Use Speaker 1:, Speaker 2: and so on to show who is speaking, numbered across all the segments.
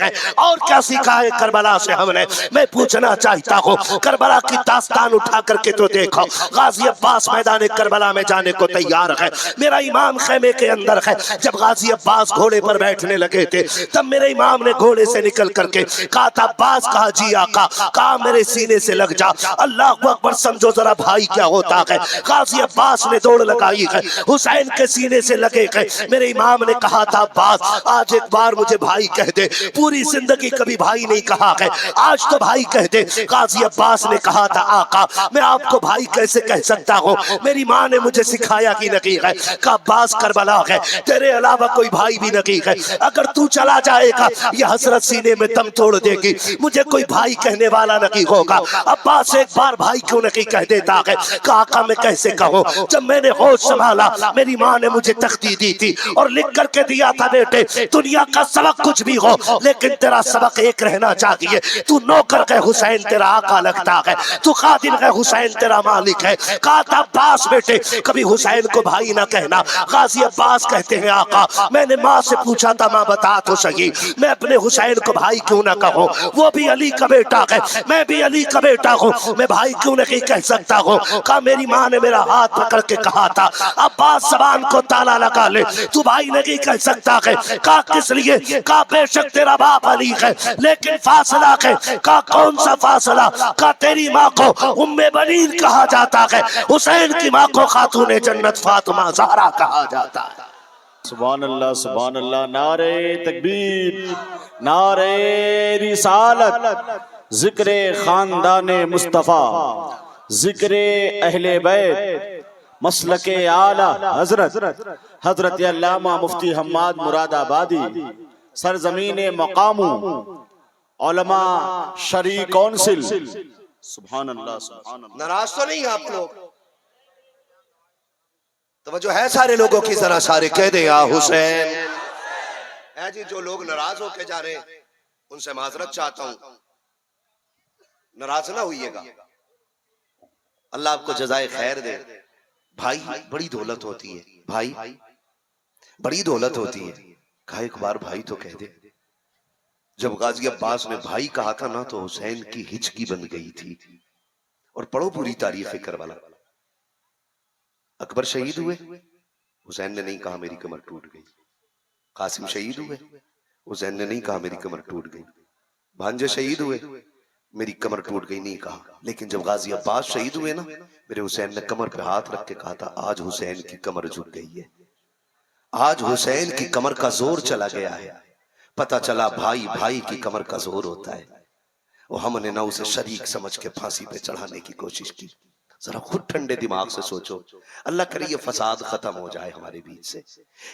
Speaker 1: और क्या सीखा है करबला से हमने। मैं पूछना चाहता हूँ, करबला की दास्तान उठा करके तो देखो, गाजी अब्बास मैदान करबला में जाने को तैयार है, मेरा इमाम खेमे के अंदर है। जब गाजी अब्बास घोड़े पर बैठने लगे थे, तब मेरे इमाम ने घोड़े से निकल करके कहा था, अब्बास कहा जी आका, कहा मेरे सीने से लग जा। अल्लाह अकबर, समझो जरा भाई क्या होता है। गाजी अब्बास ने दौड़ लगाई है, हुसैन के सीने से लगे गए। मेरे इमाम ने कहा था, अब्बास आज एक बार मुझे भाई कह दे, पूरी जिंदगी कभी भाई नहीं कहा है, आज तो भाई कह दे। गाजी अब्बास ने कहा था, आका मैं आपको भाई कैसे कह सकता हूँ, मेरी माँ ने मुझे सिखाया कि नहीं है। का अब्बास करबला है, तेरे अलावा कोई भाई भी नहीं है, अगर तू चला जाएगा ये हसरत सीने में दम तोड़ देगी, मुझे कोई भाई कहने वाला नहीं होगा। अब्बास एक बार भाई क्यों नहीं कह देता है। काका मैं कैसे कहूँ, जब मैंने होश संभाला मेरी माँ ने मुझे तख्ती दी थी और लिख करके दिया था, बेटे दुनिया का सबक कुछ भी हो लेकिन तेरा सबक एक रहना चाहिए, तू नौकर है हुसैन तेरा आका लगता है, तू खादिम है हुसैन तेरा मालिक है। कहा था, अब्बास बेटे कभी हुसैन को भाई ना कहना। गाजी अब्बास कहते हैं, आका मैंने माँ से पूछा था, माँ बता तो सही मैं अपने हुसैन को भाई क्यों ना कहूँ, वो भी अली का बेटा है, मैं भी अली का बेटा हूँ, मैं भाई क्यों नहीं कह सकता हूँ। कहा मेरी माँ ने मेरा हाथ पकड़ के कहा था, अब्बास जबान को ताला लगा ले, तू भाई नहीं कह सकता है। कहा किस लिए, कहा बेशक तेरा बाप अली है लेकिन फासला है। कहा कौन सा फासला, कहा तेरी माँ को उम्मे बनीन कहा जाता है, हुसैन की माँ को खातूने जन्नत फातिमा ज़हरा कहा जाता है।
Speaker 2: सुभान अल्लाह, सुभान अल्लाह। नारे तकबीर, नारे रिसालत, जिक्र खानदाने मुस्तफ़ा, जिक्र अहले बैत, मसलके आला हजरत हजरत अल्लामा मुफ्ती हम्माद मुरादाबादी, सरजमीन मकामू उलमा शरी कौंसिल। सुभान अल्लाह, सुभान अल्लाह।
Speaker 1: नाराज तो नहीं आप लोग, तो है सारे लोगों की, जरा सारे कह दे या हुसैन। है जी, जो लोग नाराज होके जा रहे हैं उनसे माजरत चाहता हूं, नाराज ना होइएगा, अल्लाह आपको जज़ाए खैर दे। भाई बड़ी दौलत होती है, भाई बड़ी दौलत होती है। कहा एक बार भाई तो कह दे। जब गाजी अब्बास ने भाई कहा था ना, तो हुसैन की हिचकी बन गई थी। और पढ़ो पूरी तारीख करबला। अकबर शहीद हुए, हुसैन ने नहीं कहा मेरी कमर टूट गई। कासिम शहीद हुए, हुसैन ने नहीं कहा मेरी कमर टूट गई। भांजे शहीद हुए, मेरी कमर टूट गई नहीं कहा। लेकिन जब गाजी अब्बास शहीद हुए ना, मेरे हुसैन ने कमर पे हाथ रख के कहा था, आज हुसैन की कमर झुक गई है, आज हुसैन की कमर का जोर चला गया है। पता चला भाई भाई की कमर का जोर होता है। और हमने ना उसे शरीक समझ के फांसी पे चढ़ाने की कोशिश की। जरा खुद ठंडे दिमाग से सोचो, अल्लाह करे ये फसाद खत्म हो जाए हमारे बीच से,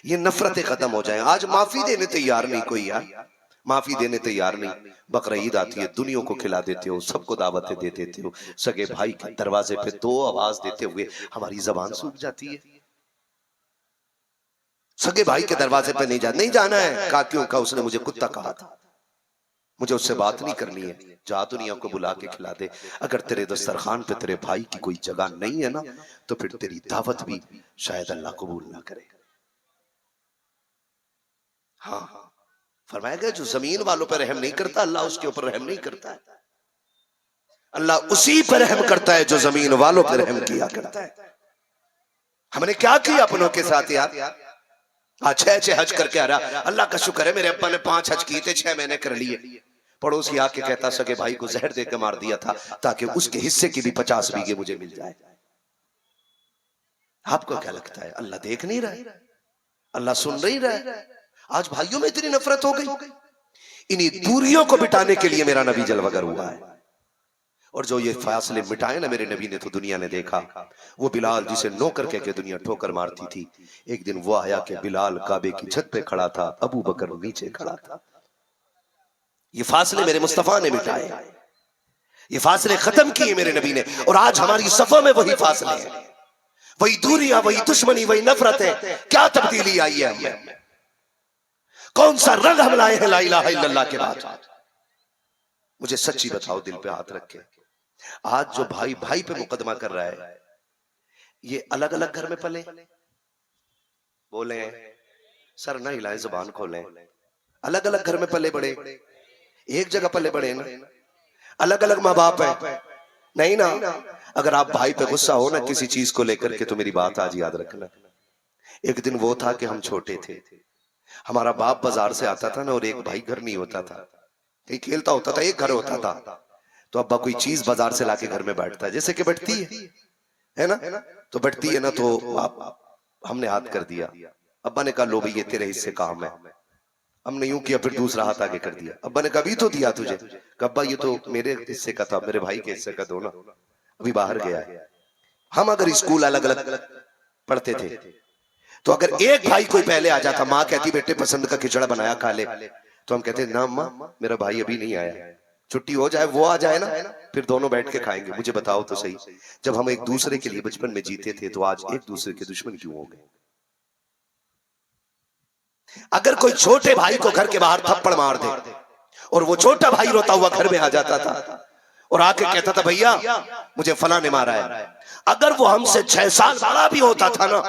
Speaker 1: ये नफरतें खत्म हो जाए। आज माफी देने तैयार नहीं कोई यार, माफी देने तैयार नहीं। बकरा ईद आती है, दुनिया को खिला देते हो, सबको दावतें दे देते हो, सगे भाई के दरवाजे पे दो आवाज देते हुए हमारी जबान सूख जाती है। सगे भाई के दरवाजे पे नहीं जाना है। कहा क्यों, कहा उसने मुझे कुत्ता कहा था, मुझे उससे बात नहीं करनी है, जा दुनिया को बुला के खिला दे। अगर तेरे दस्तरखान पे तेरे भाई की कोई जगह नहीं है ना, तो फिर तेरी दावत भी शायद अल्लाह कबूल ना करे। हाँ, फरमाया गया जो जमीन वालों पर रहम नहीं करता, अल्लाह उसके ऊपर रहम नहीं करता है। अल्लाह उसी पर रहम करता है जो जमीन वालों पर रहम किया करता है। हमने क्या किया अपनों के साथ यार। हाँ, 6 हज करके आ रहा, अल्लाह का शुक्र है मेरे अब्बा ने 5 हज किए थे, 6 महीने कर लिए। पड़ोसी आके कहता, सके भाई को जहर देकर मार दिया था ताकि उसके हिस्से की भी 50 बीघे मुझे मिल जाए। आपको क्या लगता है अल्लाह देख नहीं रहा, अल्लाह सुन नहीं रहा? आज भाइयों में इतनी नफरत हो गई। इन्हीं दूरियों को मिटाने के लिए मेरा नबी जलवगर हुआ है। और जो ये फासले मिटाए ना मेरे नबी ने, तो दुनिया ने देखा। वो बिलाल जिसे नौकर कह के दुनिया ठोकर मारती थी, एक दिन वो आया कि बिलाल काबे की छत पे खड़ा था, अबू बकर नीचे खड़ा था। ये फासले मेरे मुस्तफा ने मिटाए, ये फासले खत्म किए मेरे नबी ने। और आज हमारी सफों में वही फासले हैं, वही दूरियां, वही दुश्मनी, वही नफरत है। क्या तब्दीली आई है हमें? कौन सा रंग हम लाए हैं ला इलाहा इल्लल्लाह के बाद? मुझे सच्ची बताओ, दिल पे हाथ रख के। आज जो भाई भाई पे मुकदमा कर रहा है, ये अलग अलग घर में पले? बोले सर ना हिलाएं, जुबान खोलें। अलग अलग घर में पले बड़े, एक जगह पले बड़े ना, अलग अलग माँ बाप है नहीं ना। अगर आप भाई पे गुस्सा हो ना किसी चीज को लेकर के, तो मेरी बात आज याद रखना। एक दिन वो था कि हम छोटे थे, हमारा बाप बाजार से आता था ना, और एक भाई घर नहीं होता था, कहीं खेलता होता था, एक घर होता था। तो अब्बा कोई चीज बाजार से लाके घर में बैठता है, जैसे कि बैठती है ना, तो बैठती है ना, तो आप हमने हाथ कर दिया। अब्बा ने कहा लो भाई ये तेरे हिस्से का आम है। हमने यूं किया, फिर दूसरा हाथ आगे कर दिया। अब्बा ने कहा अभी तो दिया तुझे। कहा अब्बा ये तो मेरे हिस्से का था, मेरे भाई के हिस्से का दो ना, अभी बाहर गया है। हम अगर स्कूल अलग अलग पढ़ते थे, तो अगर एक भाई कोई पहले आ जाता, माँ कहती बेटे पसंद का खिचड़ा बनाया खा ले, तो हम कहते ना अम्मा मेरा भाई अभी नहीं आया, छुट्टी हो जाए वो आ जाए ना, फिर दोनों बैठ के खाएंगे। मुझे बताओ तो सही, जब हम एक दूसरे के लिए बचपन में जीते थे, तो आज एक दूसरे के दुश्मन क्यों हो गए? अगर कोई छोटे भाई को घर के बाहर थप्पड़ मार दे, और वो छोटा भाई रोता हुआ घर में आ जाता था और आके कहता था भैया मुझे फला ने मारा है, अगर वो हमसे 6 साल बड़ा भी होता था ना,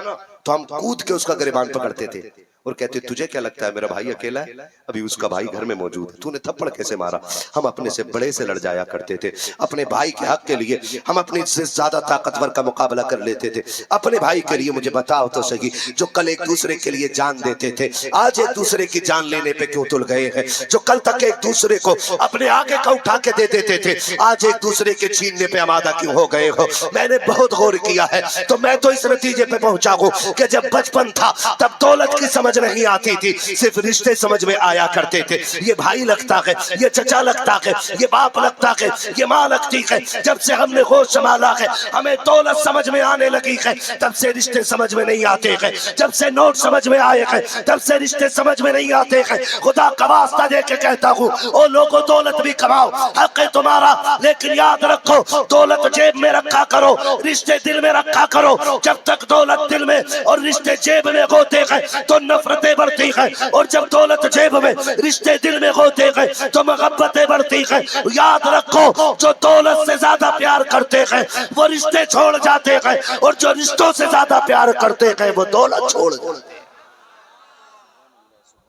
Speaker 1: तो हम कूद के उसका गिरबान पकड़ते थे और कहते तुझे क्या लगता है मेरा भाई अकेला है, अभी उसका भाई घर में मौजूद है, तूने थप्पड़ कैसे मारा? हम अपने से बड़े से लड़ जाया करते थे। अपने भाई के हक के लिए हम अपने से ज्यादा ताकतवर का मुकाबला कर लेते थे। अपने भाई के लिए मुझे बताओ तो सही, जो कल एक दूसरे के लिए जान देते थे, आज एक दूसरे की जान लेने पे क्यों तुल गए हैं? जो कल तक एक दूसरे को अपने आगे का उठा के दे देते थे, आज एक दूसरे के छीनने पे आमादा क्यों हो गए हो? मैंने बहुत गौर किया है, तो मैं तो इस नतीजे पे पहुंचा हूं कि जब बचपन था तब दौलत की समझ नहीं आती थी, सिर्फ रिश्ते समझ में आया करते थे। ये भाई लगता है, ये चचा लगता है, ये बाप लगता है, ये माँ लगती है। जब से हमने होश संभाला है, हमें दौलत समझ में आने लगी है, तब से रिश्ते समझ में नहीं आते हैं। जब से नोट समझ में आए हैं, तब से रिश्ते समझ में नहीं आते हैं। खुदा का वास्ता दे के कहता हूँ, ओ लोगों दौलत भी कमाओ, हक है तुम्हारा, लेकिन याद रखो दौलत जेब में रखा करो, रिश्ते दिल में रखा करो। जब तक दौलत दिल में और रिश्ते जेब में होते हैं तो नफरतें बढ़ती है, और जब दौलत जेब में रिश्ते दिल में होते हैं तो मोहब्बतें बढ़ती है। याद रखो जो दौलत से ज्यादा प्यार करते हैं वो रिश्ते छोड़ जाते हैं, और जो रिश्तों से ज्यादा प्यार करते हैं वो दौलत छोड़ जाते हैं।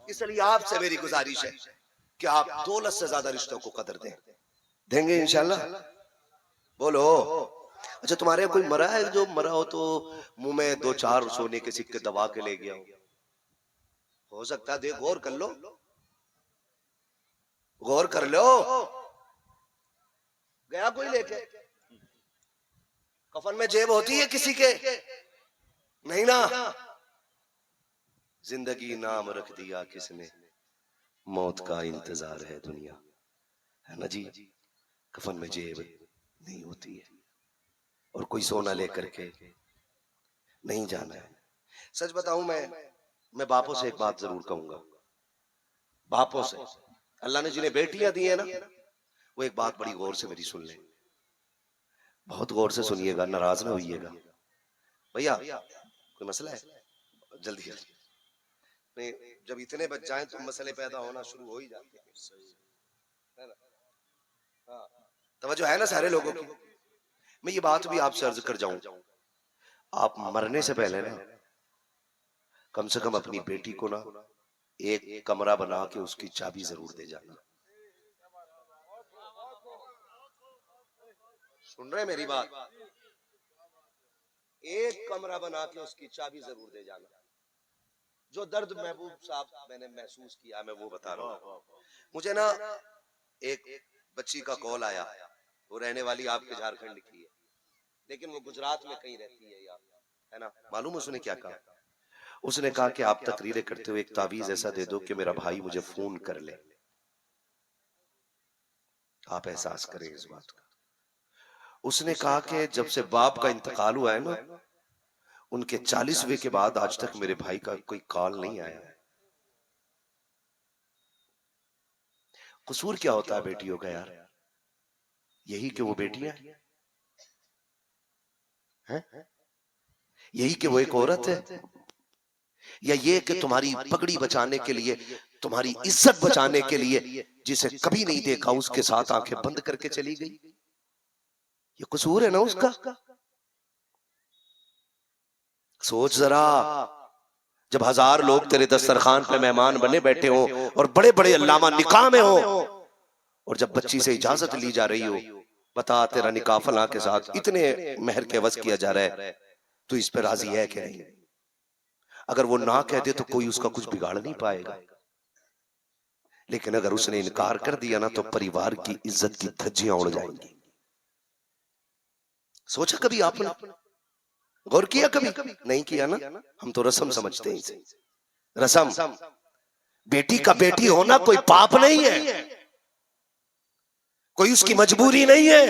Speaker 1: इसलिए आपसे मेरी गुजारिश है कि आप दौलत से ज्यादा रिश्तों को कदर दें। देंगे इंशाल्लाह? बोलो। अच्छा तुम्हारे यहाँ कोई मरा है? जो मरा हो तो मुंह में 2-4 सोने के सिक्के दबा के ले गया हो सकता है। देख गौर कर लो, गौर कर लो। गया कोई लेके? कफन में जेब होती है किसी के? नहीं ना। जिंदगी नाम रख दिया किसने, मौत का इंतजार है दुनिया, है ना जी। कफन में जेब नहीं होती है, और कोई सोना लेकर के नहीं जाना है। सच बताऊं मैं बापों से एक बात जरूर कहूंगा, बापों से, अल्लाह ने जिन्हें बेटियां दी है ना, वो एक बात बड़ी गौर से मेरी सुन ले, बहुत गौर से सुनिएगा, नाराज ना होइएगा। भैया कोई मसला है? जल्दी नहीं, जब इतने बच जाएं तो मसले पैदा होना शुरू हो ही जाते हैं, हाँ, तवज्जो है ना सारे लोगों की। मैं ये बात भी आपसे अर्ज कर जाऊं, आप मरने से पहले ना कम से कम अपनी बेटी को ना एक कमरा बना के उसकी चाबी जरूर दे जाना। सुन रहे मेरी बात? एक कमरा बना के उसकी चाबी जरूर दे जाना। जो दर्द महबूब साहब मैंने महसूस किया मैं वो बता रहा हूँ। मुझे ना एक बच्ची का कॉल आया, वो रहने वाली आपके झारखंड की है, लेकिन वो गुजरात में कहीं रहती है यार, है ना। मालूम उसने क्या कहा? उसने कहा कि आप तकरीरें करते हुए एक तावीज ऐसा दे दो कि मेरा भाई मुझे फोन कर ले। आप एहसास करें इस बात का। उसने कहा कि जब से बाप का इंतकाल हुआ है ना, उनके 40वें के बाद आज तक मेरे भाई का कोई कॉल नहीं आया। कसूर क्या होता है बेटियों का यार? यही कि वो बेटियां हैं, यही कि वो एक औरत है, या ये कि तुम्हारी पगड़ी बचाने के लिए, तुम्हारी इज्जत बचाने के लिए जिसे कभी नहीं देखा उसके साथ आंखें बंद करके चली गई? ये कसूर है ना उसका। सोच जरा, जब 1000 लोग तेरे दस्तरखान पे मेहमान बने बैठे हो और बड़े बड़े अल्लामा निकाह में हो, और जब बच्ची से इजाजत ली जा रही हो, बता तेरा निकाह फलां के साथ इतने मेहर के वस किया जा रहा है, तो इस पर राजी है कि नहीं? अगर वो ना कह दे तो कोई उसका कुछ बिगाड़ नहीं पाएगा, लेकिन अगर उसने इनकार कर दिया ना तो परिवार की इज्जत की धज्जियां उड़ जाएंगी। सोचा कभी आपने? गौर किया कभी? नहीं किया ना? हम तो रस्म समझते हैं इसे। रस्म, बेटी का बेटी होना कोई पाप नहीं है, कोई उसकी मजबूरी नहीं है।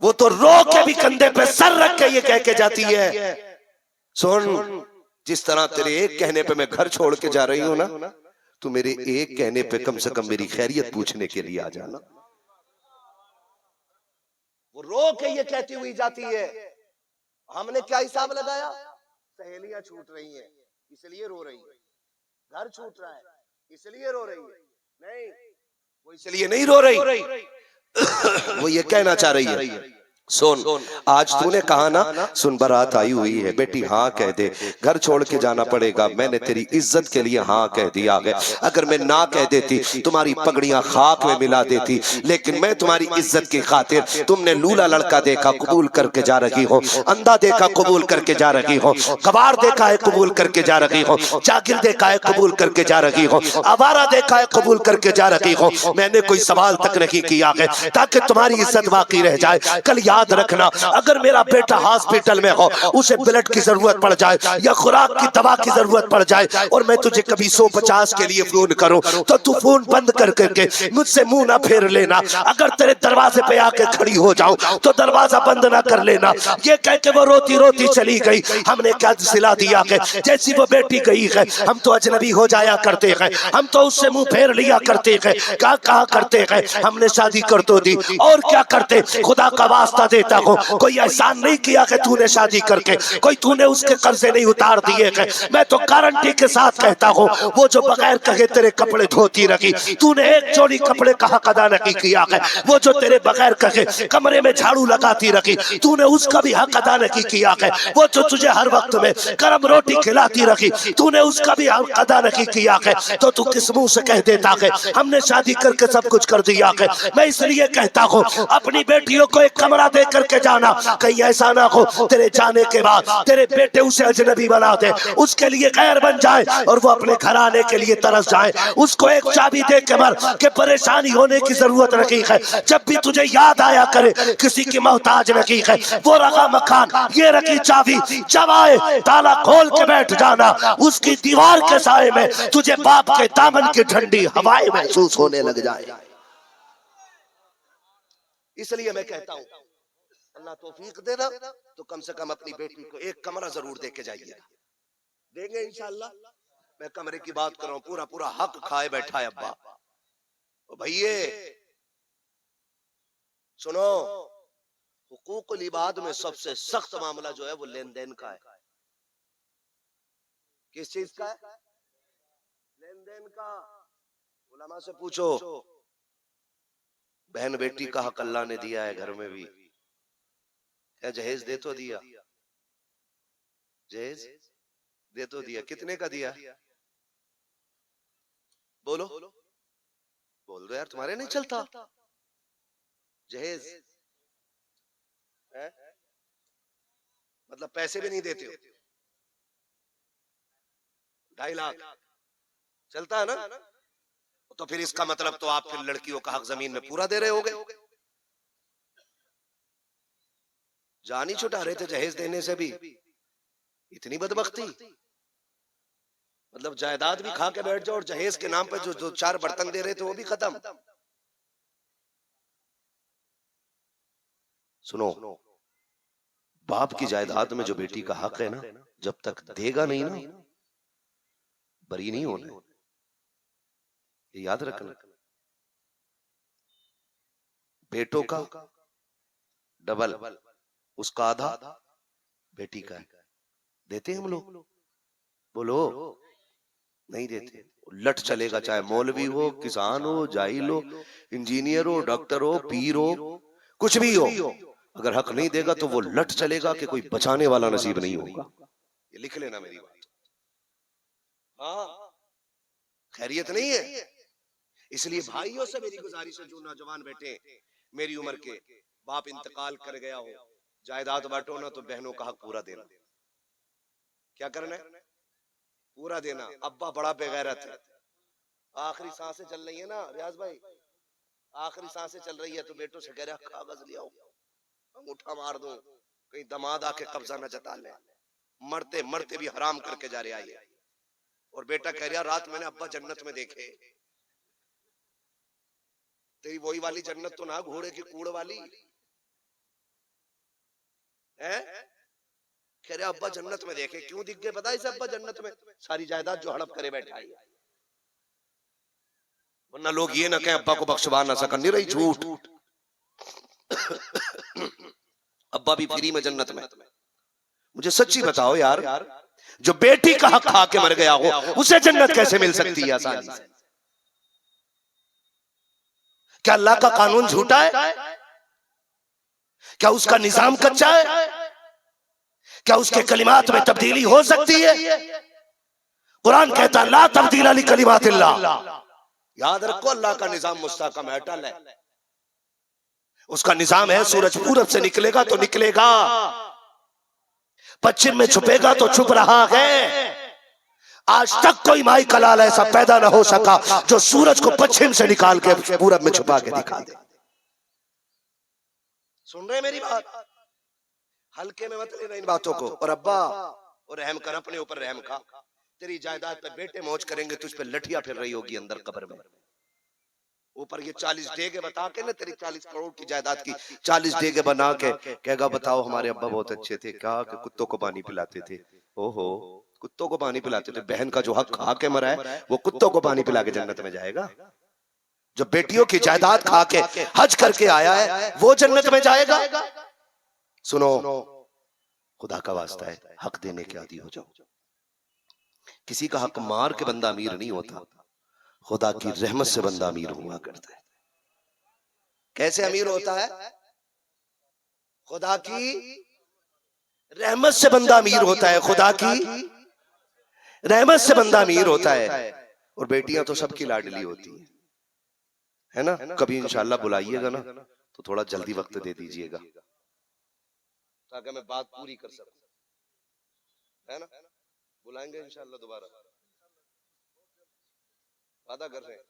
Speaker 1: वो तो रो के भी कंधे पे सर रख के ये कह के जाती है, सुन, जिस तरह तेरे एक कहने पे मैं घर छोड़ के जा रही हूं ना, तू मेरे एक कहने पे कम से कम मेरी खैरियत पूछने के लिए आ जाना। वो रो के ये कहती हुई जाती है। हमने क्या हिसाब लगाया? सहेलियां छूट रही हैं इसलिए रो रही है, घर छूट रहा है इसलिए रो रही है। नहीं, वो इसलिए नहीं रो रही। वो ये कहना चाह रही है, सुन, आज तूने कहा ना, सुन बारात आई हुई है, बेटी हाँ कह दे, घर छोड़ के जाना पड़ेगा, मैंने तेरी इज्जत के लिए हाँ कह दिया है। अगर मैं ना कह देती तुम्हारी पगड़ियां खाक में मिला देती, लेकिन मैं तुम्हारी इज्जत की खातिर, तुमने लूला लड़का देखा कबूल करके जा रही हो, अंधा देखा कबूल करके जा रही हो, कबार देखा है कबूल करके जा रही हो, जागिर देखा है कबूल करके जा रही हो, आवारा देखा है कबूल करके जा रही हो। मैंने कोई सवाल तक नहीं किया है ताकि तुम्हारी इज्जत बाकी रह जाए। कल याद रखना, अगर मेरा बेटा हॉस्पिटल में हो, उसे ब्लड की जरूरत पड़ जाए या खुराक की दवा की जरूरत पड़ जाए, और मैं तुझे कभी 150 के लिए फोन करूं, तो तू फोन बंद कर करके मुझसे मुंह ना फेर लेना। अगर तेरे दरवाजे पे आके खड़ी हो जाऊं तो दरवाजा बंद ना कर लेना। ये कह के वो रोती रोती चली गई। हमने क्या सिला दिया है, जैसी वो बेटी गई है हम तो अजनबी हो जाया करते हैं, हम तो उससे मुंह फेर लिया करते हैं। क्या कहा करते हैं, हमने शादी कर तो दी, और क्या करते? खुदा का वास्ता देता हूं, कोई एहसान नहीं किया कि तूने शादी करके कोई तूने उसके कर्जे नहीं उतार दिए हैं। मैं तो गारंटी के साथ कहता हूं, वो जो बगैर कहे तेरे कपड़े धोती रखी, तूने एक जोड़ी कपड़े का हक अदा नहीं किया है। वो जो तेरे बगैर कहे कमरे में झाड़ू लगाती रखी, तूने उसका भी हक अदा नहीं किया है। वो जो तुझे हर वक्त में गरम रोटी खिलाती रखी, तूने उसका भी हक अदा नहीं किया है। तो तू किस मुंह से कह देता है हमने शादी करके सब कुछ कर दिया है? मैं इसलिए कहता हूं, अपनी बेटियों को एक कमरा दे करके जाना, कहीं ऐसा ना हो तेरे जाने के बाद तेरे बेटे उसे अजनबी बना दे, उसके लिए गैर बन जाए और वो अपने घर आने के लिए तरस जाए। उसको एक चाबी दे के मर के परेशानी होने की जरूरत नहीं है। जब भी तुझे याद आया करे किसी की मोहताज नहीं है, वो रखा मकान, ये रखी चाबी, जब आए ताला खोल के बैठ जाना। उसकी दीवार के साए में तुझे बाप के दामन की ठंडी हवाएं महसूस होने लग जाए। इसलिए मैं कहता हूं, अल्लाह तौफीक देना तो कम से कम अपनी बेटी को एक कमरा जरूर दे के जाइए। देंगे इंशाअल्लाह। मैं कमरे की बात कर रहा हूं, पूरा पूरा हक खाए बैठा है अब्बा। भैये सुनो, हुकूकुल इबाद में सबसे सख्त मामला जो है वो लेन देन का है। किस चीज का है? लेन देन का। उलमा से पूछो, बहन बेटी का हक अल्लाह ने दिया है घर में भी। क्या जहेज दे तो दिया? जहेज दे तो दिया। कितने का दिया? बोलो बोल दो यार, तुम्हारे नहीं चलता जहेज है? मतलब पैसे भी नहीं देते हो? 2.5 लाख चलता है ना? तो फिर इसका मतलब तो आप फिर लड़कियों का हक जमीन में पूरा दे रहे होगे। जान ही छुटा रहे थे जहेज देने से भी। इतनी बदबख्ती, मतलब जायदाद भी खा के बैठ जाओ और जहेज के नाम पे जो 4 बर्तन दे रहे थे वो भी खत्म। सुनो, बाप की जायदाद में जो बेटी का हक है ना, जब तक देगा नहीं ना, बरी नहीं होना। ये याद रखना। बेटों का डबल, उसका आधा बेटी का है। देते हम लोग? बोलो नहीं देते। लट चलेगा, चाहे मौलवी हो, किसान हो, जाहिल हो, इंजीनियर हो, डॉक्टर हो, पीर हो, कुछ भी हो, अगर हक नहीं देगा तो वो लट चलेगा कि कोई बचाने वाला नसीब नहीं होगा। ये लिख लेना मेरी बात। हाँ, खैरियत नहीं है। इसलिए भाइयों से मेरी गुजारिश है, जो नौजवान बेटे मेरी उम्र के, बाप इंतकाल कर गया हो, जायदाद बांटो ना तो बहनों का हक पूरा देना। क्या करना है? पूरा देना। अब्बा बड़ा बेगैरत है, आखिरी सांसें चल रही है ना रियाज भाई, आखिरी सांसें चल रही है, तो बेटों से कह रहा कागज ले आओ, अंगूठा मार दो, कहीं दामाद आके कब्जा न जता ले, मरते मरते भी हराम करके जा रहे आइए। और बेटा कह रहा रात मैंने अब्बा जन्नत में देखे। तेरी वही वाली जन्नत तो ना घोड़े की कूड़ वाली है। कह रहे अब्बा जन्नत में देखे। क्यों दिख गए पता है इसे अब्बा जन्नत में? सारी जायदाद जो हड़प करे बैठा है, वरना लोग ये ना कहें अब्बा को बख्शवा ना सका, नहीं रही झूठ। अब्बा भी फ्री में जन्नत में। मुझे सच्ची बताओ यार, जो बेटी का हक खा के मर गया हो उसे जन्नत कैसे मिल सकती है आसानी से? क्या अल्लाह का कानून झूठा है? क्या उसका निजाम कच्चा है? क्या उसके कलिमात में तब्दीली हो सकती है? कुरान कहता ला तब्दीला ली कलिमातिल्लाह। याद रखो अल्लाह का निजाम मुस्तहकम है, अटल है। उसका निजाम है सूरज पूरब से निकलेगा तो निकलेगा, पश्चिम में छुपेगा तो छुप रहा है। आज तक कोई माई कलाल ऐसा पैदा ना हो सका जो सूरज को पश्चिम से निकाल के पूरब में छुपा के दिखा दे। सुन रहे मेरी बात? हल्के में मत लेना इन बातों को। और अब्बा और रहम कर, अपने ऊपर रहम खा। तेरी जायदाद पे बेटे मौज करेंगे, तुझ पे लठिया फिर रही होगी अंदर कब्र में। ऊपर ये 40 डेगे बता के ना, तेरी 40 करोड़ की जायदाद की 40 डेगे बना के कहेगा बताओ हमारे अब्बा बहुत अच्छे थे, क्या कि कुत्तों को पानी पिलाते थे। ओहो, कुत्तों को पानी पिलाते थे। बहन का जो हक खा के मरा है वो कुत्तों को पानी पिला के जन्नत में जाएगा। जो बेटियों की जायदाद खा के हज करके आया है वो जन्नत में जाएगा। सुनो, खुदा का वास्ता है, हक देने के आदी हो जाओ। किसी का हक मार के बंदा अमीर नहीं होता, खुदा की रहमत से बंदा अमीर हुआ करता है। कैसे अमीर होता है? खुदा की रहमत से बंदा अमीर होता है, खुदा की रहमत से बंदा अमीर होता है। और बेटियां तो सबकी लाडली होती है ना? कभी इंशाल्लाह बुलाइएगा ना तो थोड़ा जल्दी वक्त दे दीजिएगा ताकि मैं बात पूरी कर सकूं, है ना? बुलाएंगे इंशाल्लाह दोबारा, वादा कर रहे हैं।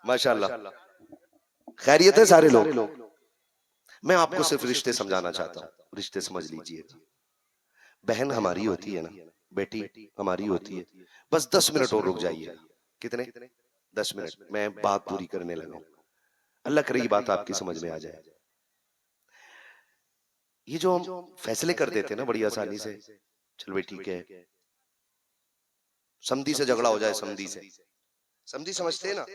Speaker 1: माशाल्लाह, खैरियत है सारे लोग। मैं आपको सिर्फ रिश्ते समझाना चाहता हूँ, रिश्ते समझ लीजिएगा। बहन हमारी होती है ना, बेटी हमारी होती है। बस 10 मिनट और रुक जाइए। कितने? 10 मिनट, मैं बात पूरी करने लगा हूं। अल्लाह करे ये बात आपकी समझ में आ जाए। ये जो हम फैसले कर देते हैं ना बड़ी आसानी से, चल भाई ठीक है, समधी से झगड़ा हो जाए, समधी से, समधी समझते हैं ना,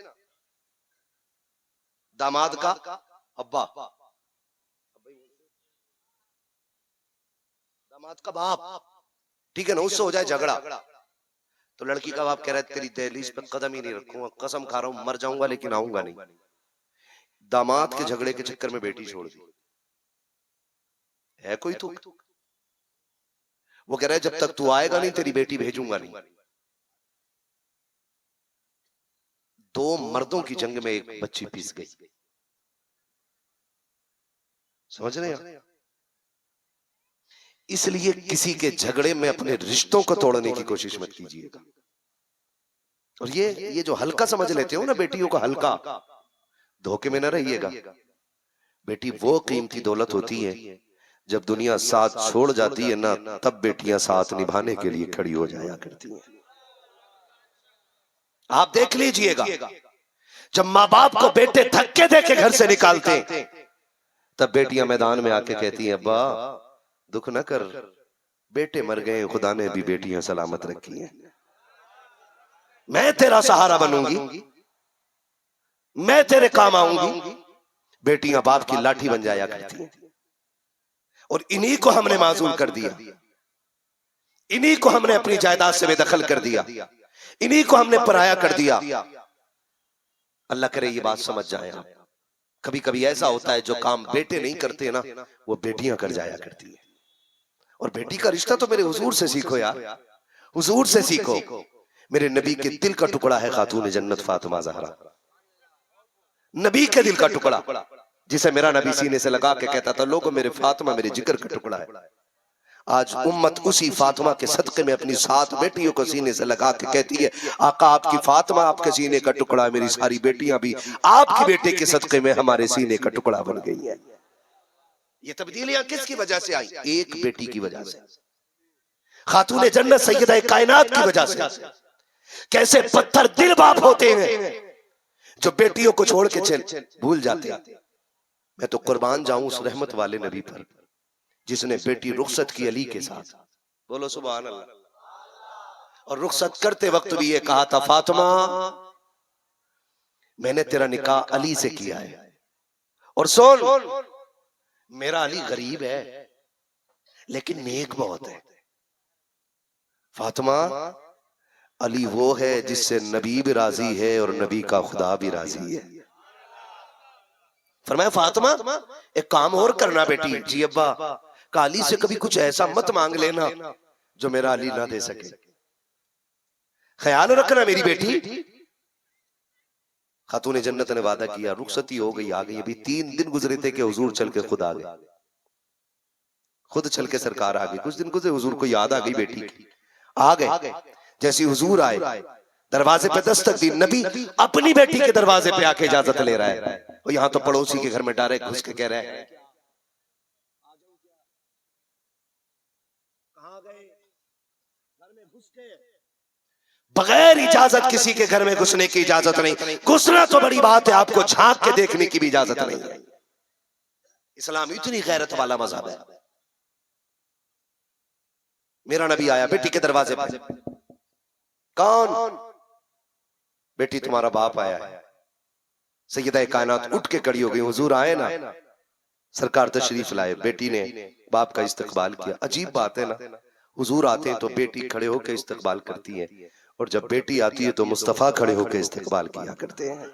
Speaker 1: दामाद का अब्बा, दामाद का बाप, ठीक है ना, उससे हो जाए झगड़ा तो लड़की का बाप कह रहा है तेरी दहलीज पे कदम ही नहीं रखूंगा, कसम खा रहा हूं मर जाऊंगा लेकिन आऊंगा नहीं। दामाद के झगड़े के चक्कर में बेटी छोड़ दी। है कोई तुक? वो कह रहा है जब तक तू आएगा नहीं तेरी बेटी भेजूंगा नहीं। 2 मर्दों की जंग में एक बच्ची पीस गई। समझ रहे हैं? इसलिए किसी के झगड़े में अपने रिश्तों को तोड़ने की कोशिश मत कीजिएगा। और ये जो हल्का समझ लेते हो ना बेटियों को हल्का, धोखे में न रहिएगा। बेटी वो कीमती दौलत होती है, जब दुनिया साथ छोड़ जाती है ना, तब बेटियां साथ निभाने के लिए खड़ी हो जाया करती हैं। आप देख लीजिएगा, जब माँ बाप को बेटे धक्के देके घर से निकालते तब बेटियां मैदान में आके कहती हैं अब्बा दुख न कर, बेटे मर गए, खुदा ने भी बेटियां सलामत रखी हैं, मैं तेरा सहारा बनूंगी, मैं तेरे काम आऊंगी। बेटियां बाप की लाठी बन जाया करती हैं। और इन्हीं को हमने माजूल कर दिया, इन्हीं को हमने अपनी जायदाद से बेदखल कर दिया, इन्हीं को हमने पराया कर दिया। अल्लाह करे ये बात समझ जाए आप। कभी कभी ऐसा होता है जो काम बेटे नहीं करते ना, वो बेटियां कर जाया करती है। और बेटी का रिश्ता तो मेरे हुजूर से सीखो यार, हुजूर से सीखो। मेरे नबी के दिल का टुकड़ा है खातून जन्नत फातिमा ज़हरा, नबी के दिल का टुकड़ा, जिसे मेरा नबी सीने से लगा के कहता था लोगों मेरे फातिमा मेरे जिगर का टुकड़ा है। आज उम्मत उसी फातिमा के सदके में अपनी 7 बेटियों को सीने से लगा के कहती है आका आपकी फातिमा आपके सीने का टुकड़ा, मेरी सारी बेटियां भी आपके बेटे के सदके में हमारे सीने का टुकड़ा बन गई है। ये तब्दीलियां किसकी वजह से आई? एक बेटी की वजह से, खातून जन्नत सैयदा कायनात की वजह से। कैसे पत्थर दिल बाप होते हैं जो बेटियों को छोड़ के भूल जाते हैं। मैं तो कुर्बान जाऊं उस रहमत वाले नबी पर जिसने बेटी रुखसत की अली के साथ, बोलो सुभान अल्लाह। और रुखसत करते वक्त भी ये कहा था फातिमा मैंने तेरा निकाह अली से किया है, और सुन मेरा अली गरीब है लेकिन नेक बहुत है। फातिमा अली वो है जिससे नबी भी राजी है और नबी का खुदा भी राजी है। फरमाया फातिमा एक काम और करना बेटी। जी अब्बा, काली से कभी कुछ ऐसा मत मांग लेना जो मेरा अली ना दे सके, ख्याल रखना मेरी बेटी। खातून जन्नत ने वादा किया, रुखसती हो गई, आ गई। अभी 3 दिन गुजरे थे कि हुजूर चल के खुद आ गए, खुद चल के सरकार आ गई। कुछ दिन गुजरे, हुजूर को याद आ गई बेटी की, आ गए। जैसी हुजूर आए, दरवाजे पे दस्तक दी, नबी अपनी बेटी के दरवाजे पे आके इजाजत ले रहा है। और यहाँ तो पड़ोसी के घर में डायरेक्ट घुस के कह रहा है कहां गए, घर में घुस के, बगैर इजाजत किसी के घर में घुसने की इजाजत नहीं। घुसना तो बड़ी बात है, आपको झांक के देखने की भी इजाजत नहीं है। इस्लाम इतनी गैरत वाला मजहब है। मेरा नबी आया बेटी के दरवाजे पर, कौन? बेटी तुम्हारा बाप आया है। सैयदा कायनात उठ के खड़ी हो गई, हुजूर आए ना, सरकार तशरीफ लाए। बेटी ने बाप का इस्तकबाल किया। अजीब बात है ना, हुजूर आते हैं तो बेटी खड़े होकर इस्तकबाल करती है, और जब बेटी आती है तो मुस्तफा खड़े होकर इस्तकबाल किया करते हैं।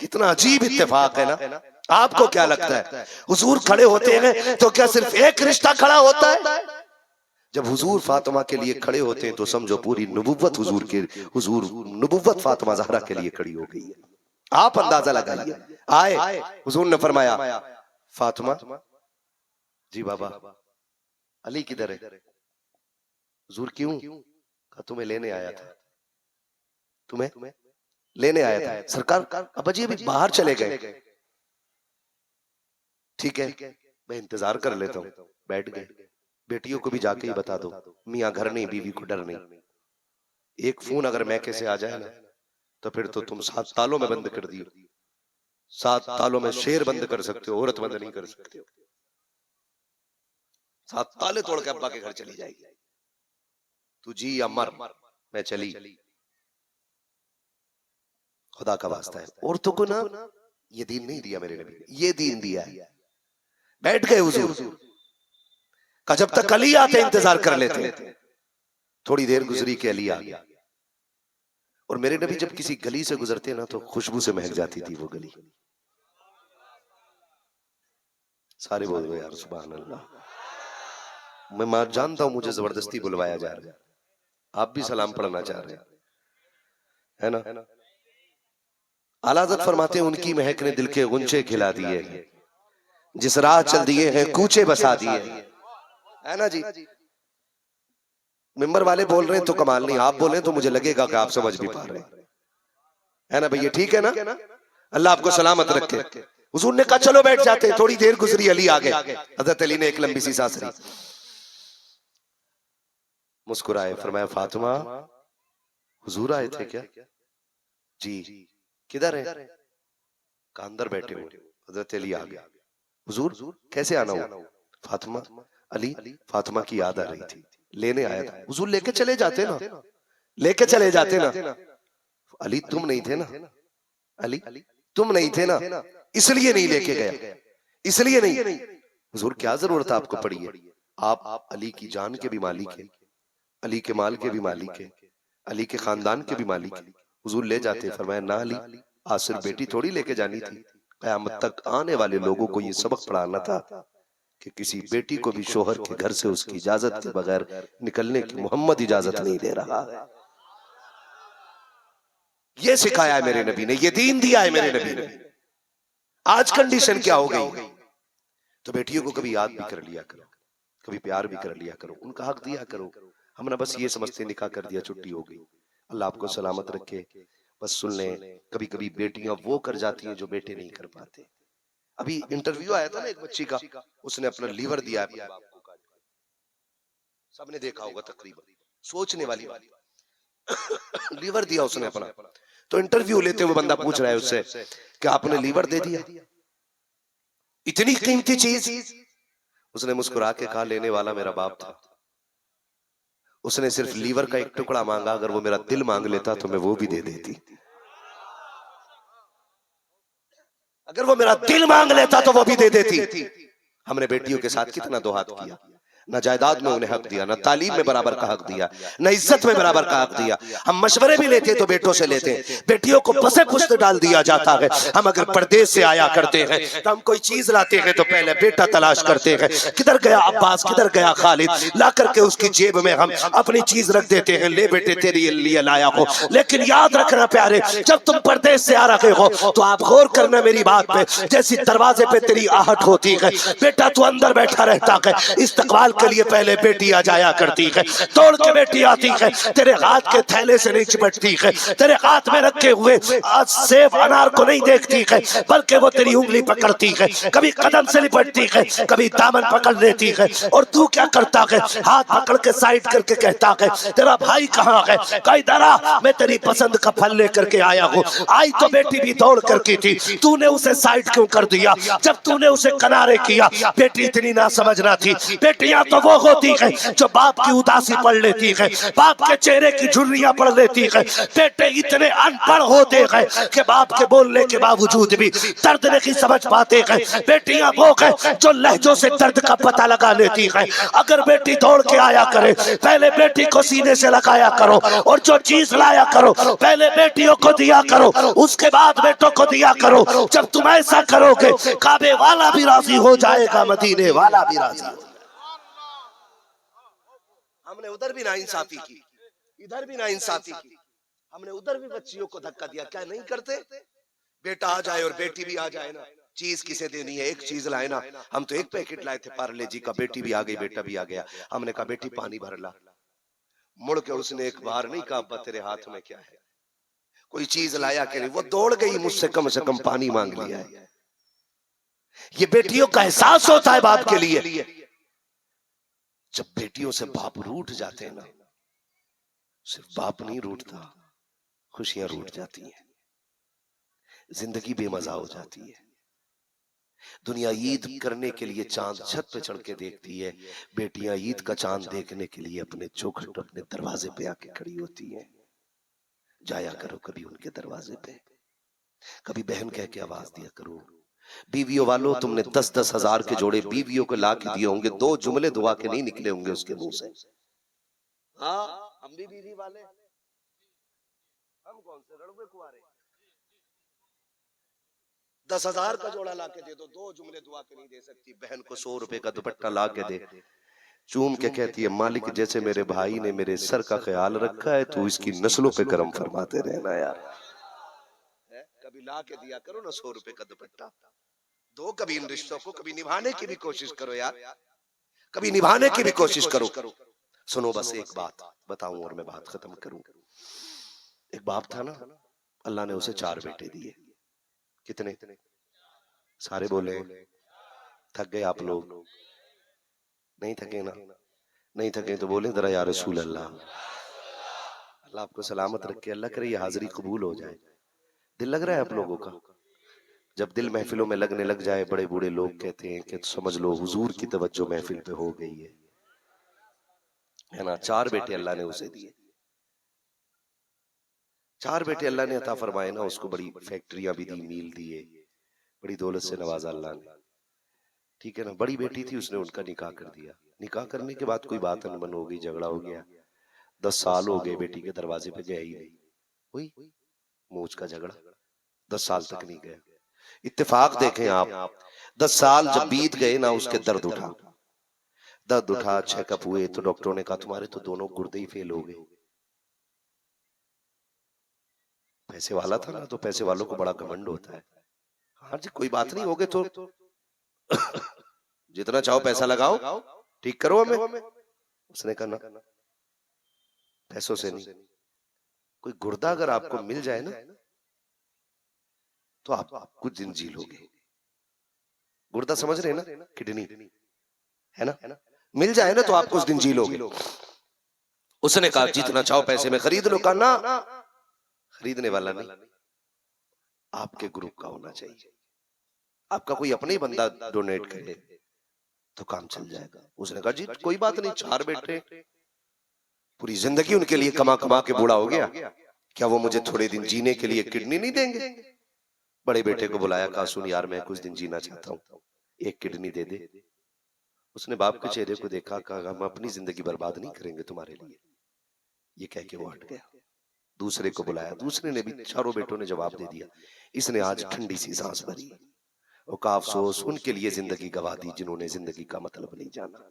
Speaker 1: कितना अजीब इत्तेफाक है ना। आपको क्या लगता है हुजूर खड़े होते हैं तो क्या सिर्फ एक रिश्ता खड़ा होता है? जब हुजूर फातिमा के लिए खड़े होते हैं तो समझो पूरी नबुव्वत हुजूर नबुव्वत फातिमा ज़हरा के लिए खड़ी हो गई है। आप अंदाजा लगाइए। आए, हुजूर ने फरमाया फातिमा, जी बाबा अली किधर है? हुजूर क्यों? कहा तुम्हें लेने आया था, तुम्हें लेने आया था। सरकार अब जी अभी बाहर चले गए। ठीक है मैं इंतजार कर लेता हूँ। बैठ गए। बेटियों को भी जाके ही बता दो मियाँ घर नहीं, बीवी को डर नहीं। एक फोन अगर मैके से आ जाए ना तो फिर तो तुम 7 तालों में बंद कर दियो। 7 तालों में शेर बंद कर सकते हो, औरत बंद नहीं कर सकते हो। 7 ताले तोड़ के अब्बा के घर चली जाएगी। तू जी या मर, मैं चली। खुदा का वास्ता है, औरतों को ना ये दीन नहीं दिया मेरे नबी ने, ये दीन दिया है। बैठ गए हुजूर का जब तक अली आते इंतजार कर लेते। थोड़ी देर गुजरी के अली आ गया। और मेरे नबी जब किसी गली से गुजरते ना तो खुशबू से महक जाती थी वो गली। सारे बोल गए यार सुभान अल्लाह। मैं जानता हूं मुझे जबरदस्ती बुलवाया जा रहा है, आप भी सलाम पढ़ना चाह रहे हैं, है ना? आला हज़रत फरमाते हैं उनकी महक ने दिल के गुंचे खिला दिए, जिस राह चल दिए हैं कूचे बसा दिए, है ना जी? मिंबर वाले बोल रहे हैं तो कमाल नहीं, आप बोल रहे हैं तो मुझे लगेगा कि आप समझ भी पा रहे हैं, है ना भैया? ठीक है ना? अल्लाह आपको सलामत रखे। हुजूर ने कहा चलो बैठ जाते हैं। थोड़ी देर गुजरी, अली आ गए। हज़रत अली ने एक लंबी सी सांस ली, मुस्कुराए, फरमाया फातिमा हुजूर आए थे क्या? जी। किधर है? कहा अंदर बैठे हुए। हज़रत अली आ गया। हुजूर कैसे आना हुआ? फातिमा अली फातिमा की याद आ रही थी, लेने आया था। हुजूर लेके चले जाते ना, लेके चले जाते ना। अली तुम नहीं थे ना, अली तुम नहीं थे ना, इसलिए नहीं लेके गया, इसलिए नहीं। हुजूर क्या जरूरत आपको पड़ी है? आप अली की जान के भी मालिक है, अली के माल के भी मालिक है, अली के खानदान के भी मालिक है। हुजूर ले जाते। फरमाया ना अली, आज सिर्फ बेटी थोड़ी लेके जानी थी, क़यामत तक आने वाले लोगों को ये सबक पढ़ाना था कि किसी बेटी को भी शोहर के घर से उसकी इजाजत के बगैर निकलने की मोहम्मद इजाजत नहीं दे रहा है। ये सिखाया है मेरे नबी ने, ये दीन दिया है मेरे नबी ने। आज कंडीशन क्या हो गई? तो बेटियों को कभी याद भी कर लिया करो, कभी प्यार भी कर लिया करो, उनका हक दिया करो। हम ना बस ये समझते निकाह कर दिया छुट्टी हो गई। अल्लाह आपको सलामत रखे। बस सुन लें, कभी कभी बेटियां वो कर जाती हैं जो बेटे नहीं कर पाते। अभी इंटरव्यू आया था ना एक बच्ची का, उसने अपना लीवर दिया है अपने बाप को काट के। सबने देखा होगा तकरीबन, सोचने वाली बात। लीवर दिया उसने अपना। तो इंटरव्यू लेते हुए बंदा पूछ रहा है उससे कि आपने लीवर दे दिया, इतनी कीमती चीज? उसने मुस्कुरा के कहा, लेने वाला मेरा बाप था, उसने सिर्फ लीवर का एक टुकड़ा मांगा, अगर वो मेरा दिल मांग लेता तो मैं वो भी दे देती। अगर वो मेरा दिल मांग लेता तो वो भी दे देती। हमने बेटियों के साथ कितना दो हाथ किया, न जायदाद में उन्हें हक दिया, न तालीम में बराबर का हक दिया, न इज्जत में बराबर का हक दिया। हम मशवरे भी लेते तो बेटों से लेते, बेटियों को पसे पुश्त डाल दिया जाता है। हम अगर परदेश से आया करते हैं तो हम कोई चीज लाते हैं तो पहले बेटा तलाश करते हैं, किधर गया अब्बास, किधर गया खालिद, ला करके उसकी जेब में हम अपनी चीज रख देते हैं, ले बेटे तेरे लिए लाया हो। लेकिन याद रखना प्यारे, जब तुम परदेश से आ रहे हो तो आप गौर करना मेरी बात पे, जैसी दरवाजे पे तेरी आहट होती है, बेटा तू अंदर बैठा रहता है, इस्तकबाल के लिए पहले बेटी आ जाया करती है, तोड़ के बेटी आती है, तेरे हाथ के थैले से नहीं चिपटती है, तेरे हाथ में रखे हुए आज सेब अनार को नहीं देखती है, बल्कि वो तेरी उंगली पकड़ती है, कभी कदम से लिपटती है, कभी दामन पकड़ लेती है। और तू क्या करता है? हाथ पकड़ के साइड करके कहता है, तेरा भाई कहाँ है? कहीं दरा, मैं तेरी पसंद का फल लेकर के आया हूँ। आई तो बेटी भी दौड़ करके थी, तूने उसे साइड क्यों कर दिया? जब तूने उसे किनारे किया, बेटी इतनी ना समझना थी। बेटियां तो वो होती है जो बाप की उदासी पढ़ लेती है, बाप के चेहरे की झुर्रियां पढ़ लेती है। बेटे इतने अनपढ़ होते हैं कि बाप के बोलने के बावजूद भी दर्द नहीं समझ पाते हैं। बेटियां वो है जो लहजों से दर्द का पता लगा लेती है। अगर बेटी दौड़ के आया करे, पहले बेटी को सीने से लगाया करो, और जो चीज लाया करो पहले बेटियों को दिया करो, उसके बाद बेटों को दिया करो। जब तुम ऐसा करोगे, काबे वाला भी राजी हो जाएगा, मदीने वाला भी राजी हो। हमने उधर भी नाइंसाफी की, इधर भी नाइंसाफी की, हमने उधर भी बच्चियों को धक्का दिया। क्या नहीं करते? बेटा आ जाए और बेटी भी आ जाए ना, चीज किसे देनी है, एक चीज लाए ना। हम तो एक पैकेट लाए थे पार्ले जी का, बेटी भी आ गई, बेटा भी आ गया। हमने कहा बेटी पानी भर ला। मुड़ के उसने एक बार नहीं कहा अब्बा तेरे हाथ में क्या है, कोई चीज लाया कि नहीं। वो दौड़ गई मुझसे कम से कम पानी मांग लिया है। ये बेटियों का एहसास होता है बाप के लिए। जब बेटियों से बाप रूठ जाते हैं ना, सिर्फ बाप नहीं रूठता, खुशियां रूठ जाती हैं, जिंदगी बेमजा हो जाती है। दुनिया ईद करने के लिए चांद छत पे चढ़ के देखती है, बेटियां ईद का चांद देखने के लिए अपने चौखट अपने दरवाजे पे आके खड़ी होती हैं। जाया करो कभी उनके दरवाजे पे, कभी बहन कह के आवाज दिया करो। बीवियों वालों, तुमने 10-10 हजार के जोड़े बीवियों को ला के दिए होंगे, 2 जुमले दुआ के नहीं निकले होंगे उसके मुंह से। हाँ, हम भी बीवी वाले, हम कौन से रड़ुए कुंवारे। 10,000 का जोड़ा ला के दे दो, 2 जुमले दुआ के नहीं दे सकती। बहन को 100 रुपए का दुपट्टा ला के दे, चूम के कहती है मालिक जैसे मेरे भाई ने मेरे सर का ख्याल रखा है, तो इसकी नस्लों पे करम फरमाते रहना यार। कभी ला के दिया करो ना 100 रुपए का दुपट्टा, दो कभी इन रिश्तों को, कभी निभाने की भी कोशिश करो यार, कभी निभाने की भी कोशिश करो। सुनो बस एक बात बताऊं और मैं बात खत्म करूं। एक बाप था ना, अल्लाह ने उसे 4 बेटे दिए। कितने? सारे बोले। थक गए आप लोग? नहीं थके ना? नहीं थके तो बोले जरा या रसूल अल्लाह। अल्लाह आपको सलामत रखे, अल्लाह करे ये हाजिरी कबूल हो जाए। दिल लग रहा है आप लोगों का? जब दिल महफिलों में लगने लग जाए, बड़े बूढ़े लोग कहते हैं कि समझ लो हुजूर की तवज्जो महफिल पे हो गई है ना। 4 बेटे अल्लाह ने उसे दिए। 4 बेटे अल्लाह ने अता फरमाए ना उसको, बड़ी फैक्ट्रियां भी दी, मील दिए, बड़ी दौलत से नवाजा अल्लाह ने, ठीक है ना। बड़ी बेटी थी, उसने उनका निकाह कर दिया। निकाह करने के बाद कोई बात अनबन हो गई, झगड़ा हो गया, 10 साल हो गए बेटी के दरवाजे पे गया ही नहीं। हुई मूछ का झगड़ा, 10 साल तक नहीं गया। इत्तेफाक देखें आप, 10 साल जब बीत गए ना, उसके दर्द उठा, चेकअप हुए तो डॉक्टरों ने कहा तुम्हारे तो दोनों गुर्दे ही फेल हो गए। पैसे वाला था ना, तो पैसे वालों को बड़ा घमंड होता है। हाँ जी कोई बात नहीं, हो गए तो जितना चाहो पैसा लगाओ, ठीक करो हमें। उसने कहा ना, पैसों से नहीं, कोई गुर्दा अगर आपको मिल जाए ना तो आप कुछ दिन जी लोगे। गुर्दा समझ रहे हैं ना, किडनी है ना, मिल जाए ना तो आप कुछ दिन जी लोगे। उसने कहा जितना चाहो पैसे में खरीद लो। कहा ना, खरीदने वाला नहीं, आपके ग्रुप का होना चाहिए। आपका कोई अपने ही बंदा डोनेट करे तो काम चल जाएगा। उसने कहा जी कोई बात नहीं, 4 बेटे, पूरी जिंदगी उनके लिए कमा कमा के बूढ़ा हो गया, क्या वो मुझे थोड़े दिन जीने के लिए किडनी नहीं देंगे? बड़े बेटे को बुलाया, कहा सुन यार मैं कुछ दिन जीना चाहता हूँ, एक किडनी दे दे। उसने बाप के चेहरे को देखा, कहा हम अपनी जिंदगी बर्बाद नहीं करेंगे तुम्हारे लिए। ये कह के वो हट गया। दूसरे को बुलाया, दूसरे ने भी, चारों बेटों ने जवाब दे दिया। इसने आज ठंडी सी सांस भरी। वो कहा अफसोस उनके लिए जिंदगी गवा दी जिन्होंने जिंदगी का मतलब नहीं जाना।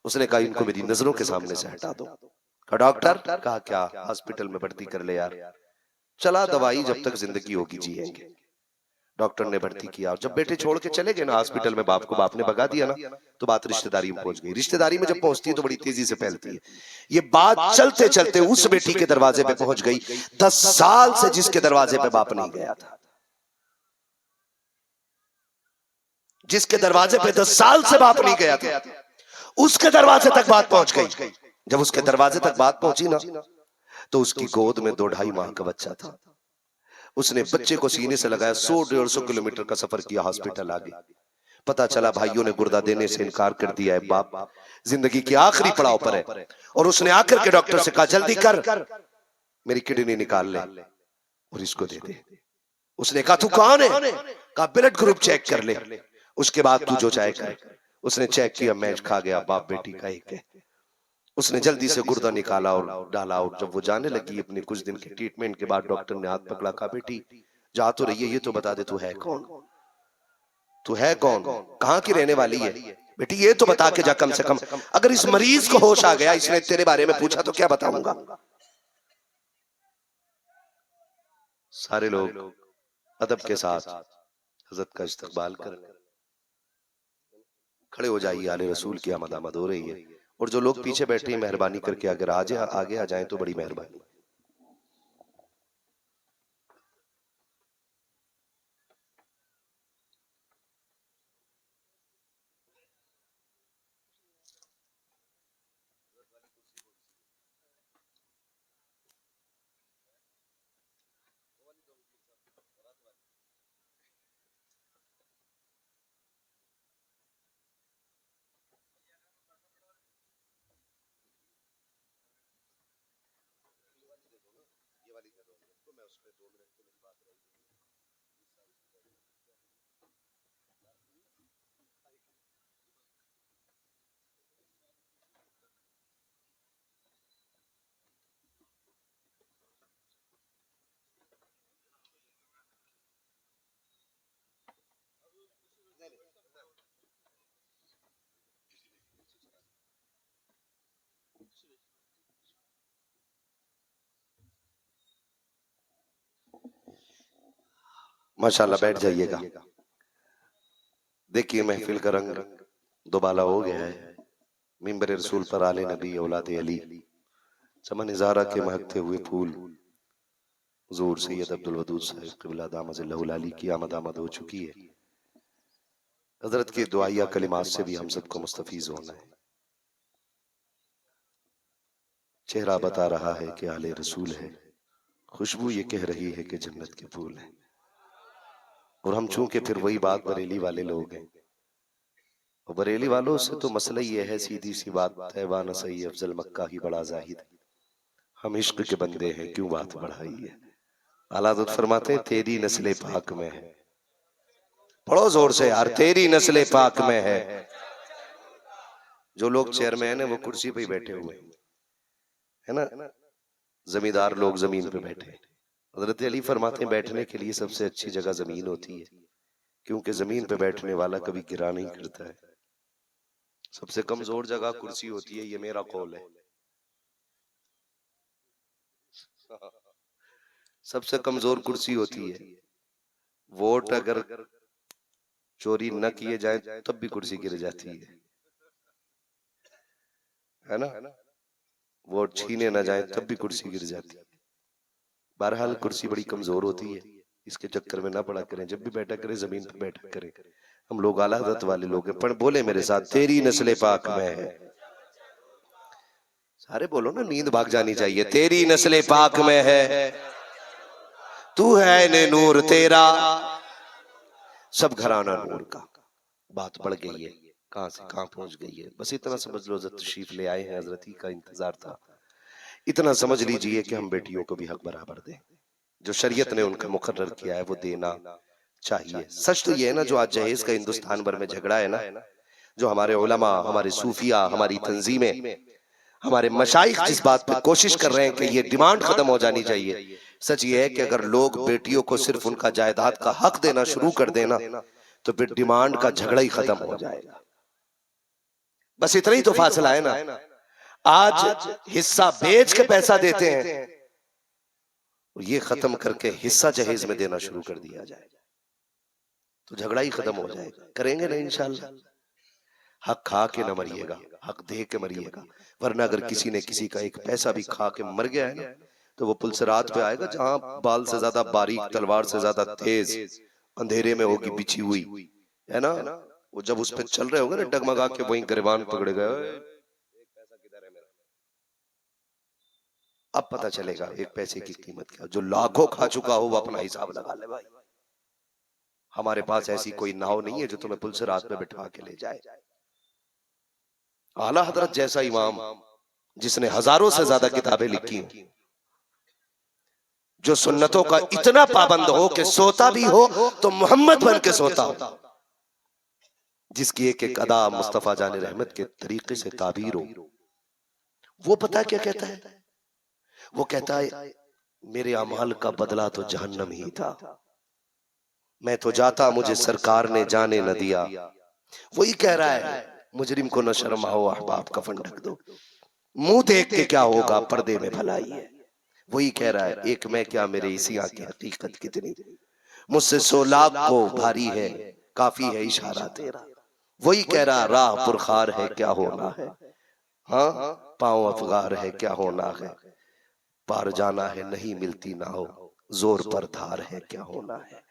Speaker 1: उसने कहा इनको मेरी नजरों के सामने से हटा दो। कहा डॉक्टर? कहा क्या? हॉस्पिटल में भर्ती कर ले यार, चला दवाई जब तक जिंदगी होगी जिएंगे। डॉक्टर ने भर्ती किया, और जब बेटे छोड़ के चले गए ना हॉस्पिटल में, बाप को बाप ने भगा दिया ना, तो बात रिश्तेदारी में पहुंच गई। रिश्तेदारी में जब पहुंचती है तो बड़ी तेजी से फैलती है। ये बात चलते चलते उस बेटी के दरवाजे पे पहुंच गई 10 साल से जिसके दरवाजे पे बाप नहीं गया था, जिसके दरवाजे पे 10 साल से बाप नहीं गया था, उसके दरवाजे तक बात पहुंच गई। जब उसके दरवाजे तक बात पहुंची ना, तो उसकी गोद में 2-2.5 माह का बच्चा था। उसने बच्चे को सीने से लगाया, 100-150 किलोमीटर का सफर किया, हॉस्पिटल आ गई। पता चला भाइयों ने गुर्दा देने से इनकार कर दिया है, बाप जिंदगी के आखिरी पड़ाव पर है। और उसने आकर के डॉक्टर से कहा जल्दी कर, मेरी किडनी निकाल ले और इसको दे दे। उसने कहा तू कौन है? कहा ब्लड ग्रुप चेक कर ले, उसके बाद तू जो चाहे कर। उसने चेक किया, मैच खा गया, बाप बेटी का एक है। उसने जल्दी से गुर्दा निकाला और डाला। और जब वो जाने लगी अपने कुछ दिन के ट्रीटमेंट के बाद, डॉक्टर ने हाथ पकड़ा, कहा बेटी जा तो रही है, ये तो बता दे तू है कौन? तू है कौन? कहां की रहने वाली है? बेटी ये तो बता के जा कम से कम। अगर इस मरीज को होश आ गया, इसने तेरे बारे में पूछा तो क्या बताऊंगा? सारे लोग अदब के साथ हजरत का इस्तकबाल कर, खड़े हो जाइए, आले रसूल की आमद आमद हो रही है। और जो लोग पीछे बैठे हैं मेहरबानी करके अगर आगे आ जाएं तो बड़ी मेहरबानी। माशाल्लाह, बैठ जाइएगा। देखिए महफिल का रंग दोबाला हो गया है। मिंबर रसूल पर आले नबी औलाद अली, चमन इजारा के महकते हुए फूल हुजूर सैयद अब्दुल वदूद साहिब क़िबला दामद अली की आमद हो चुकी है। हजरत के दुआया कलिमात से भी हम सबको मुस्तफीज होना है। चेहरा बता रहा है कि आले रसूल है, खुशबू ये कह रही है कि जन्नत के फूल है। और हम चूंकि फिर वही बात बरेली वाले लोग हैं, और बरेली वालों से तो मसला ये है, सीधी सी बात, तैवान सही अफजल मक्का ही बड़ा जाहिद। हम इश्क के बंदे हैं, क्यों बात बढ़ाई है। आला हज़रत फरमाते हैं तेरी नस्ल पाक में है, पढ़ो जोर से यार, तेरी नस्ल पाक में है। जो लोग चेयरमैन है वो कुर्सी पे ही बैठे हुए है ना, जमींदार लोग जमीन पे बैठे। हजरत अली फरमाते हैं बैठने के लिए सबसे अच्छी जगह जमीन होती है, क्योंकि जमीन पे बैठने वाला कभी गिरा नहीं करता है। सबसे कमजोर जगह कुर्सी होती है, ये मेरा कौल है। सबसे कमजोर कुर्सी होती है। वोट अगर चोरी न किए जाए तब भी कुर्सी गिर जाती है ना। वोट छीने न जाए तब भी कुर्सी गिर जाती है। बहरहाल कुर्सी बड़ी कमजोर होती है, इसके चक्कर में ना पड़ा करें। जब भी बैठा करें जमीन पर बैठा करें। हम लोग आला हज़रत वाले लोग हैं। पर बोले मेरे साथ, तेरी नस्ले पाक में है। सारे बोलो ना, नींद भाग जानी चाहिए। तेरी नस्ले पाक में है, तू है ने नूर तेरा, सब घराना नूर का। बात बढ़ गई है, कहां से कहां पहुंच गई है। बस इतना समझ लो, हज़रत तशरीफ ले आए हैं, हज़रत ही का इंतजार था। इतना समझ लीजिए कि हम बेटियों को भी हक बराबर दें। जो शरीयत ने उनका मुकर्रर किया है वो देना चाहिए। सच तो ये है ना, जो आज जहेज का हिंदुस्तान भर में झगड़ा है ना, जो हमारे उलमा, हमारे सूफिया, हमारी तंजीमें, हमारे मशाइख जिस बात पे कोशिश कर रहे हैं कि ये डिमांड खत्म हो जानी चाहिए। सच ये है कि अगर लोग बेटियों को सिर्फ उनका जायदाद का हक देना शुरू कर देना तो फिर डिमांड का झगड़ा ही खत्म हो जाएगा। बस इतना ही तो फासला है ना। आज हिस्सा बेच के पैसा देते हैं, ये खत्म करके हिस्सा जहेज में देना शुरू कर दिया जाए तो झगड़ा ही खत्म हो जाएगा। करेंगे ना इंशाल्लाह। हक खा के न मरिएगा, हक दे के मरिएगा। वरना अगर किसी ने किसी का एक पैसा भी खा के मर गया है ना, तो वो पुल से रात पे आएगा जहां बाल से ज्यादा बारीक, तलवार से ज्यादा तेज अंधेरे में होगी बिछी हुई, है ना। वो जब उस पे चल रहे होंगे ना डगमगा के, वहीं गिरबान पकड़े गए, अब पता चलेगा एक पैसे की कीमत क्या। जो लाखों खा चुका हो वो अपना हिसाब लगा ले भाई। हमारे पास ऐसी कोई नाव नहीं है जो तुम्हें पुल से रात में बिठा के ले जाए। आला हजरत जैसा इमाम जिसने हजारों से ज्यादा किताबें लिखी, जो सुन्नतों का इतना पाबंद हो कि सोता भी हो तो मोहम्मद बन के सोता हो, जिसकी एक एक अदा मुस्तफा जाने रहमत के तरीके से ताबीर हो, वो पता क्या कहता है? वो कहता है मेरे अमाल का बदला तो जहन्नम ही था, मैं तो जाता मुझे सरकार ने जाने न दिया। वही कह रहा है मुजरिम को न शर्म आओ अहबाब कफन ढक दो, मुंह देख के क्या होगा पर्दे में भलाई है। वही कह रहा है एक मैं क्या मेरे इसी की हकीकत कितनी, मुझसे 100 लाख को भारी है काफी है इशारा तेरा। वही कह रहा राह पुरखार है क्या होना है, हाँ पांव अफगार है क्या होना है, पार जाना है नहीं मिलती ना हो, जोर पर धार है क्या होना है।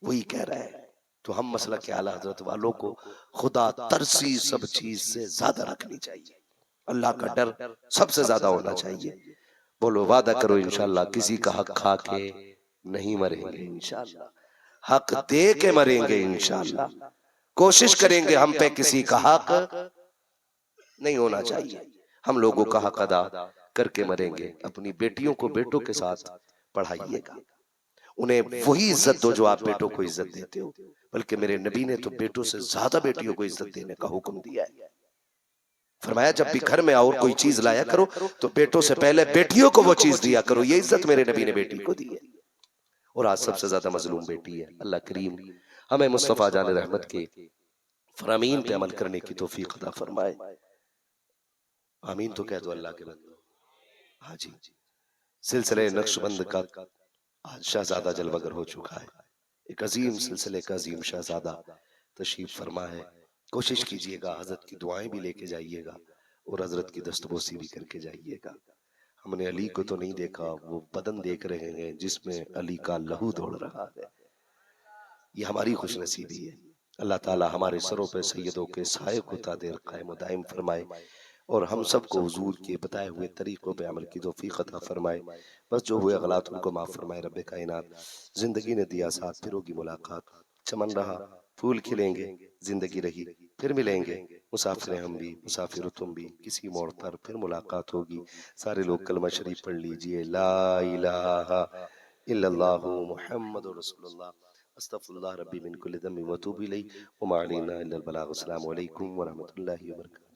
Speaker 1: वही कह रहा है। तो हम मसला के आला हजरत वालों को खुदा तरसी सब चीज से ज्यादा रखनी चाहिए, अल्लाह का डर सबसे ज्यादा होना चाहिए। बोलो वादा करो इंशाल्लाह किसी का हक खा के नहीं मरेंगे, इंशाल्लाह हक दे के मरेंगे, इंशाल्लाह कोशिश करेंगे हम पे किसी का हक नहीं होना चाहिए। हम लोगों का हक अदा करके मरेंगे। अपनी बेटियों को बेटों के साथ पढ़ाइएगा, उन्हें वही इज्जत दो जो आप बेटों को इज्जत देते हो। बल्कि मेरे नबी ने तो बेटों से ज्यादा बेटियों को इज्जत देने का हुक्म दिया है। फरमाया जब भी घर में आओ कोई चीज लाया करो तो बेटों से पहले बेटियों को वो चीज दिया करो। ये इज्जत मेरे नबी ने बेटी को दी है। और आज सबसे ज्यादा मजलूम बेटी है। अल्लाह करीम हमें मुस्तफा जान रहमत के फरामीन पे अमल करने की तौफीक अता फरमाए। आमीन तो कह दो अल्लाह के बंदो। हाँ जी, सिलसिले नक्शबंद का आज शहजादा जलवागर हो चुका है। एक अजीम सिलसिले का अजीम शहजादा तशरीफ फरमा है। कोशिश कीजिएगा हजरत की दुआएं भी लेके जाइएगा और हजरत की दस्तबोसी भी करके जाइएगा। हमने अली को तो नहीं देखा, वो बदन देख रहे हैं जिसमें अली का लहू दौड़ रहा है। ये हमारी खुशनसीबी है। अल्लाह ताला हमारे सरों पे सैयदों के साए को तादेर कायम व दायम फरमाए और हम सबको हुजूर के बताए हुए तरीकों पे अमल की तौफीक अता फरमाए। बस जो हुए गलत उनको माफ फरमाए रब्बे कायनात। जिंदगी ने दिया साथ, फिर होगी मुलाकात। चमन रहा फूल खिलेंगे, जिंदगी रही फिर मिलेंगे। मुसाफिर हम भी मुसाफिर तुम भी, किसी मोड़ पर फिर मुलाकात होगी। सारे लोग कलमा शरीफ पढ़ लीजिए, ला इलाहा इल्लल्लाहु मुहम्मदुर रसूलुल्लाह अस्तगफिरुल्लाह रब्बी मिन कुल्ली ज़ंबिन व अतूबु इलैहि व मा अलैना इल्लल बलाग। अस्सलामु अलैकुम व रहमतुल्लाहि व बरकातहू।